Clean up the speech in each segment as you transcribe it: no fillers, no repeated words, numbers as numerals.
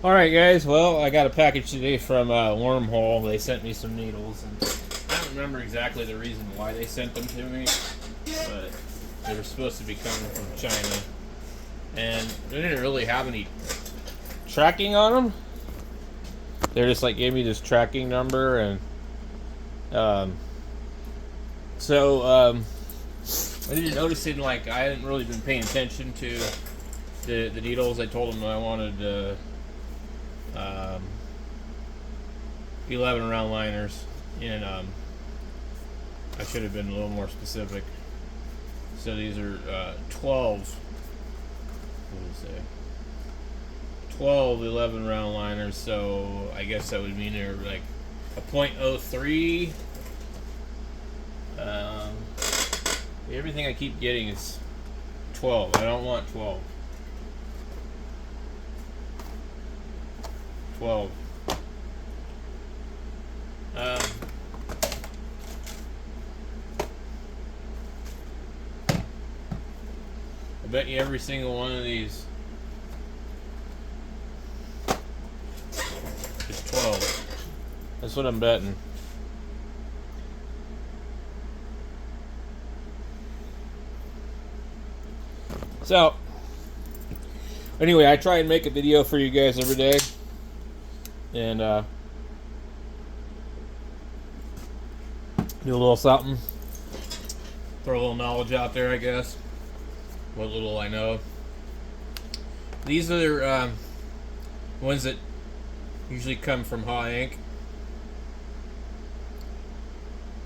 Alright guys, well I got a package today from Wormhole. They sent me some needles, and I don't remember exactly the reason why they sent them to me, but they were supposed to be coming from China. And they didn't really have any tracking on them. They just like gave me this tracking number, and so I didn't notice it, like I hadn't really been paying attention to the needles. I told them I wanted 11 round liners, and I should have been a little more specific. So these are 12. What did it say? 12 11 round liners. So I guess that would mean they're like a .03. Everything I keep getting is 12. I don't want 12. 12. I bet you every single one of these is 12. That's what I'm betting. So, anyway, I try and make a video for you guys every day. And do a little something. Throw a little knowledge out there, I guess. What little I know. These are ones that usually come from Ha Inc.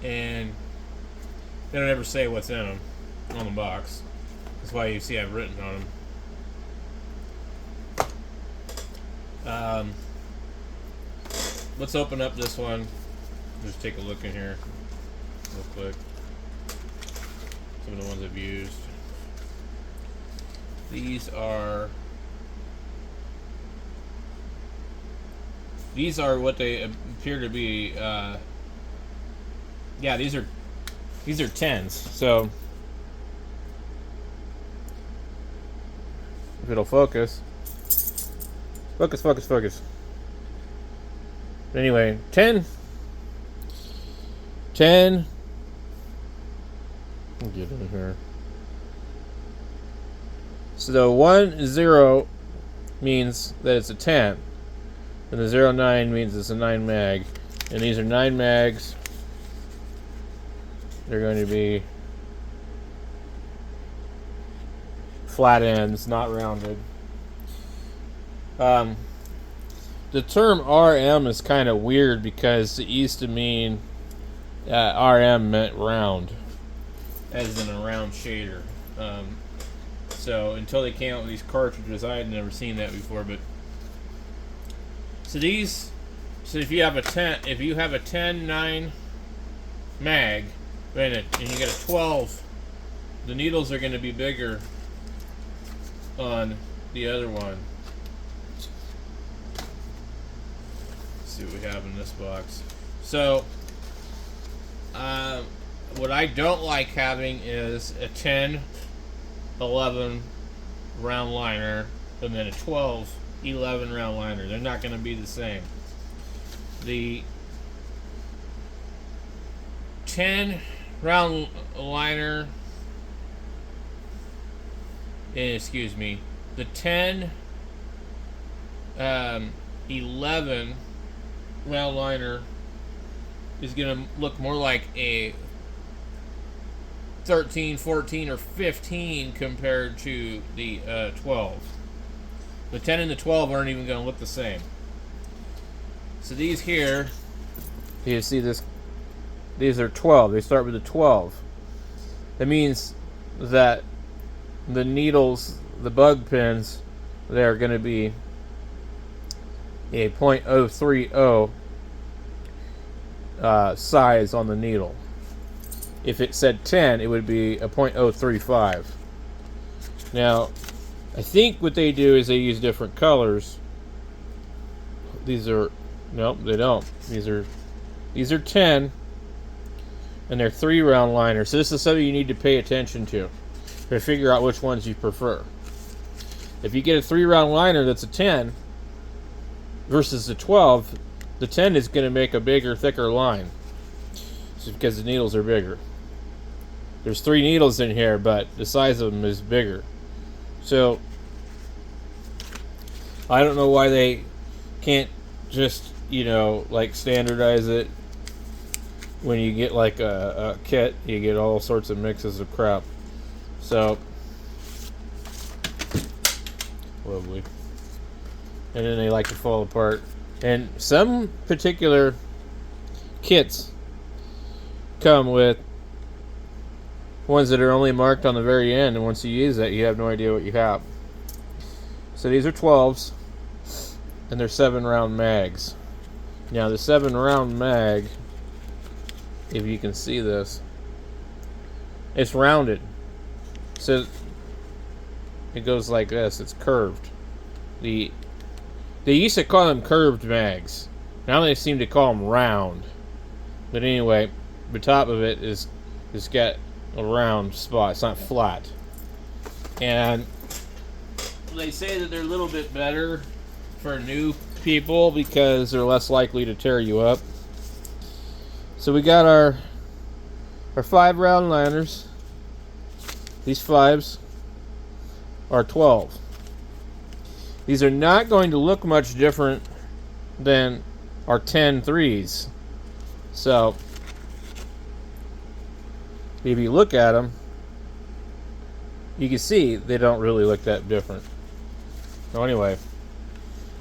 And they don't ever say what's in them on the box. That's why you see I've written on them. Let's open up this one. Just take a look in here real quick. Some of the ones I've used. These are what they appear to be. Yeah, these are 10s. So if it'll focus. Focus. Anyway, 10. I'll get in here. So the 10 means that it's a 10, and the 09 means it's a 9 mag. And these are 9 mags. They're going to be flat ends, not rounded. The term RM is kind of weird because it used to mean RM meant round, as in a round shader. So until they came out with these cartridges, I had never seen that before. But so these, so if you have a 10-9 mag, and you get a 12, the needles are going to be bigger on the other one. Let's see what we have in this box. So what I don't like having is a 10-11 round liner and then a 12-11 round liner. They're not going to be the same. The 10 round liner, excuse me, the 10-11 round liner is going to look more like a 13, 14, or 15 compared to the 12. The 10 and the 12 aren't even going to look the same. So these here, you see this, these are 12. They start with a 12. That means that the needles, the bug pins, they're going to be a .030 size on the needle. If it said 10, it would be a .035. Now, I think what they do is they use different colors. These are, nope, they don't. These are 10, and they're 3 round liners. So this is something you need to pay attention to figure out which ones you prefer. If you get a 3 round liner that's a 10, versus the 12, the 10 is going to make a bigger, thicker line. It's because the needles are bigger. There's 3 needles in here, but the size of them is bigger. So I don't know why they can't just, like standardize it. When you get like a kit, you get all sorts of mixes of crap. So, lovely. And then they like to fall apart. And some particular kits come with ones that are only marked on the very end, and once you use that, you have no idea what you have. So these are 12s, and they're 7-round mags. Now the 7-round mag, if you can see this, it's rounded. So it goes like this. It's curved. They used to call them curved mags. Now they seem to call them round. But anyway, the top of it is got a round spot. It's not flat. And they say that they're a little bit better for new people because they're less likely to tear you up. So we got our 5-round liners. These 5s are 12. These are not going to look much different than our 10 3s. So if you look at them, you can see they don't really look that different. So anyway,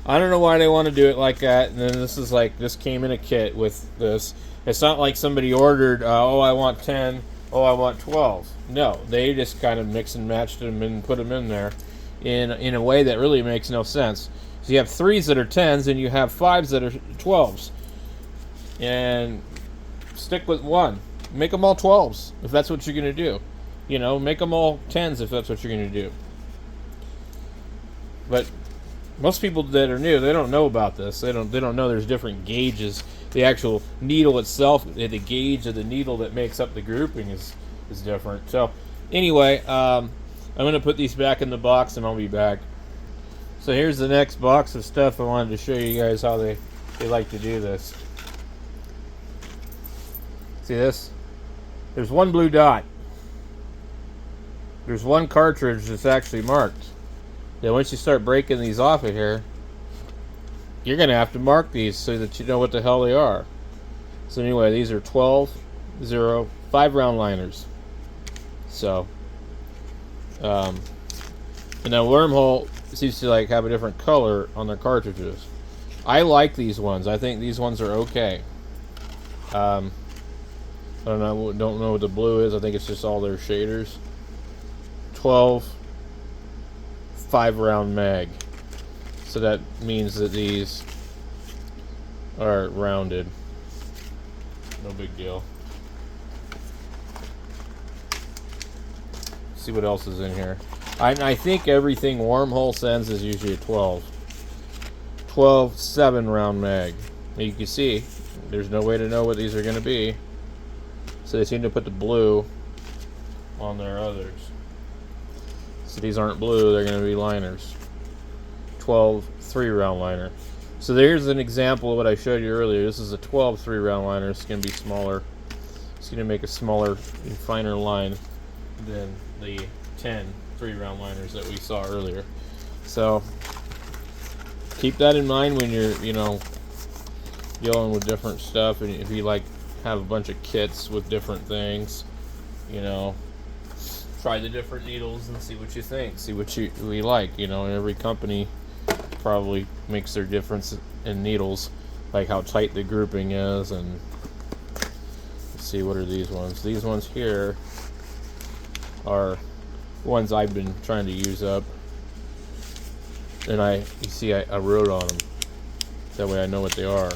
I don't know why they want to do it like that. And then this came in a kit with this. It's not like somebody ordered, I want 10, I want 12. No, they just kind of mix and matched them and put them in there in a way that really makes no sense. So you have 3s that are 10s and you have 5s that are 12s. And stick with one. Make them all 12s if that's what you're going to do. Make them all 10s if that's what you're going to do. But most people that are new, they don't know about this. They don't know there's different gauges. The actual needle itself, the gauge of the needle that makes up the grouping is different. So anyway, I'm going to put these back in the box and I'll be back. So here's the next box of stuff. I wanted to show you guys how they like to do this. See this? There's one blue dot. There's one cartridge that's actually marked. Then once you start breaking these off of here, you're going to have to mark these so that you know what the hell they are. So anyway, these are 12, 0, 5-round liners. So, and now Wormhole seems to have a different color on their cartridges. I like these ones. I think these ones are okay. I don't know what the blue is. I think it's just all their shaders. 12 5-round mag. So that means that these are rounded. No big deal. See what else is in here. I think everything Wormhole sends is usually a 12. 12 7-round mag. You can see there's no way to know what these are going to be. So they seem to put the blue on their others. So these aren't blue, they're going to be liners. 12 3-round liner. So there's an example of what I showed you earlier. This is a 12 3-round liner. It's going to be smaller. It's going to make a smaller, finer line than the 10 3-round liners that we saw earlier. So keep that in mind when you're, dealing with different stuff, and if you have a bunch of kits with different things, try the different needles and see what you think, see what we like. Every company probably makes their difference in needles, like how tight the grouping is. And let's see, what are these ones? These ones here are ones I've been trying to use up, and you see I wrote on them, that way I know what they are,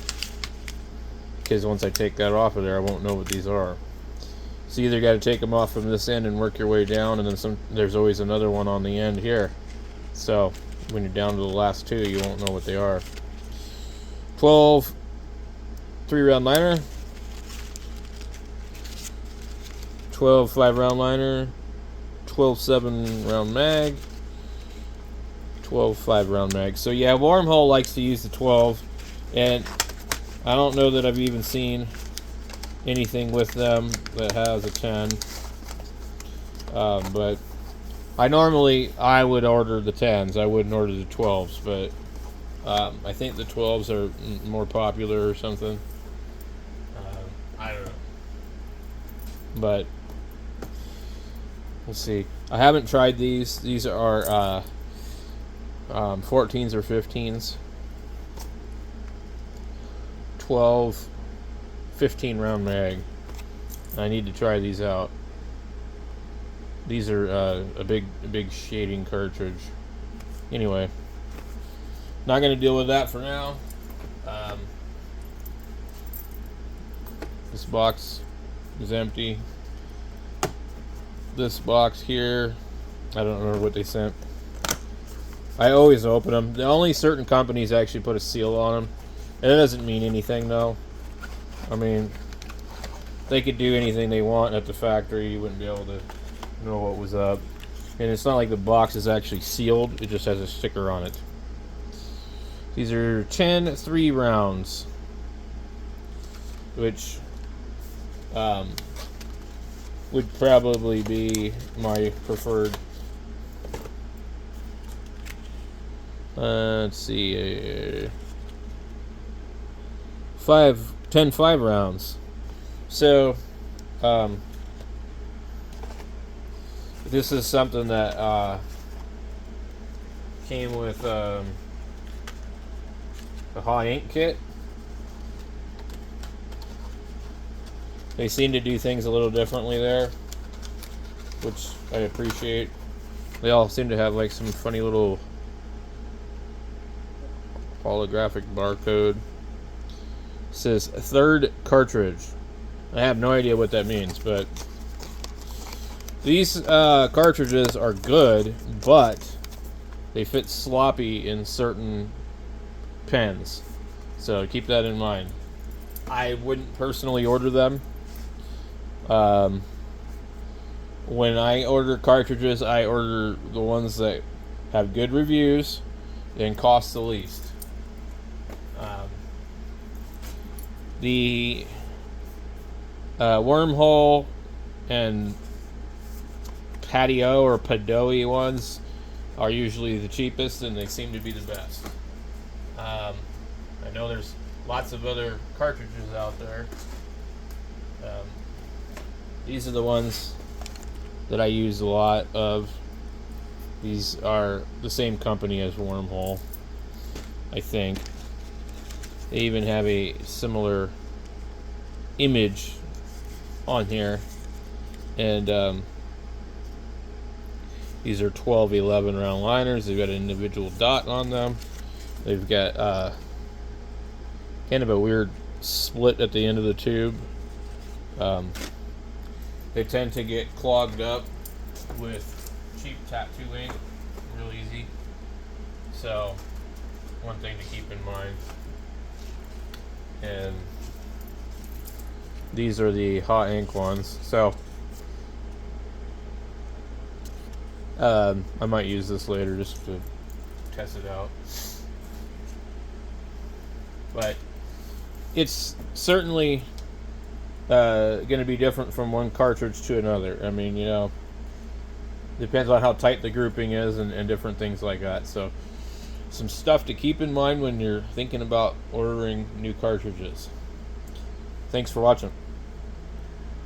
because once I take that off of there, I won't know what these are. So you either got to take them off from this end and work your way down, and then there's always another one on the end here. So when you're down to the last two, you won't know what they are. 12 3-round liner, 12 5-round liner, 12 7-round mag, 12 5-round mag. So yeah, Wormhole likes to use the 12, and I don't know that I've even seen anything with them that has a 10. But I would order the 10s. I wouldn't order the 12s, but I think the 12s are more popular or something. I don't know. But let's see. I haven't tried these. These are 14s or 15s. 12, 15 round mag. I need to try these out. These are a big shading cartridge. Anyway, not going to deal with that for now. This box is empty. This box here, I don't remember what they sent. I always open them. The only certain companies actually put a seal on them. And it doesn't mean anything, though. I mean, they could do anything they want at the factory. You wouldn't be able to know what was up. And it's not like the box is actually sealed. It just has a sticker on it. These are 10 3 rounds, which would probably be my preferred. Let's see, 10 5 rounds. So this is something that came with the High Ink kit. They seem to do things a little differently there, which I appreciate. They all seem to have like some funny little holographic barcode. It says third cartridge. I have no idea what that means, but these cartridges are good, but they fit sloppy in certain pens. So keep that in mind. I wouldn't personally order them. When I order cartridges, I order the ones that have good reviews and cost the least. The Wormhole and Patio or Padoi ones are usually the cheapest, and they seem to be the best. I know there's lots of other cartridges out there. These are the ones that I use a lot of. These are the same company as Wormhole, I think. They even have a similar image on here. And these are 12 11 round liners. They've got an individual dot on them. They've got kind of a weird split at the end of the tube. They tend to get clogged up with cheap tattoo ink real easy. So, one thing to keep in mind. And these are the hot ink ones. So, I might use this later just to test it out. But it's certainly going to be different from one cartridge to another. I mean, you know, depends on how tight the grouping is and different things like that. So, some stuff to keep in mind when you're thinking about ordering new cartridges. Thanks for watching.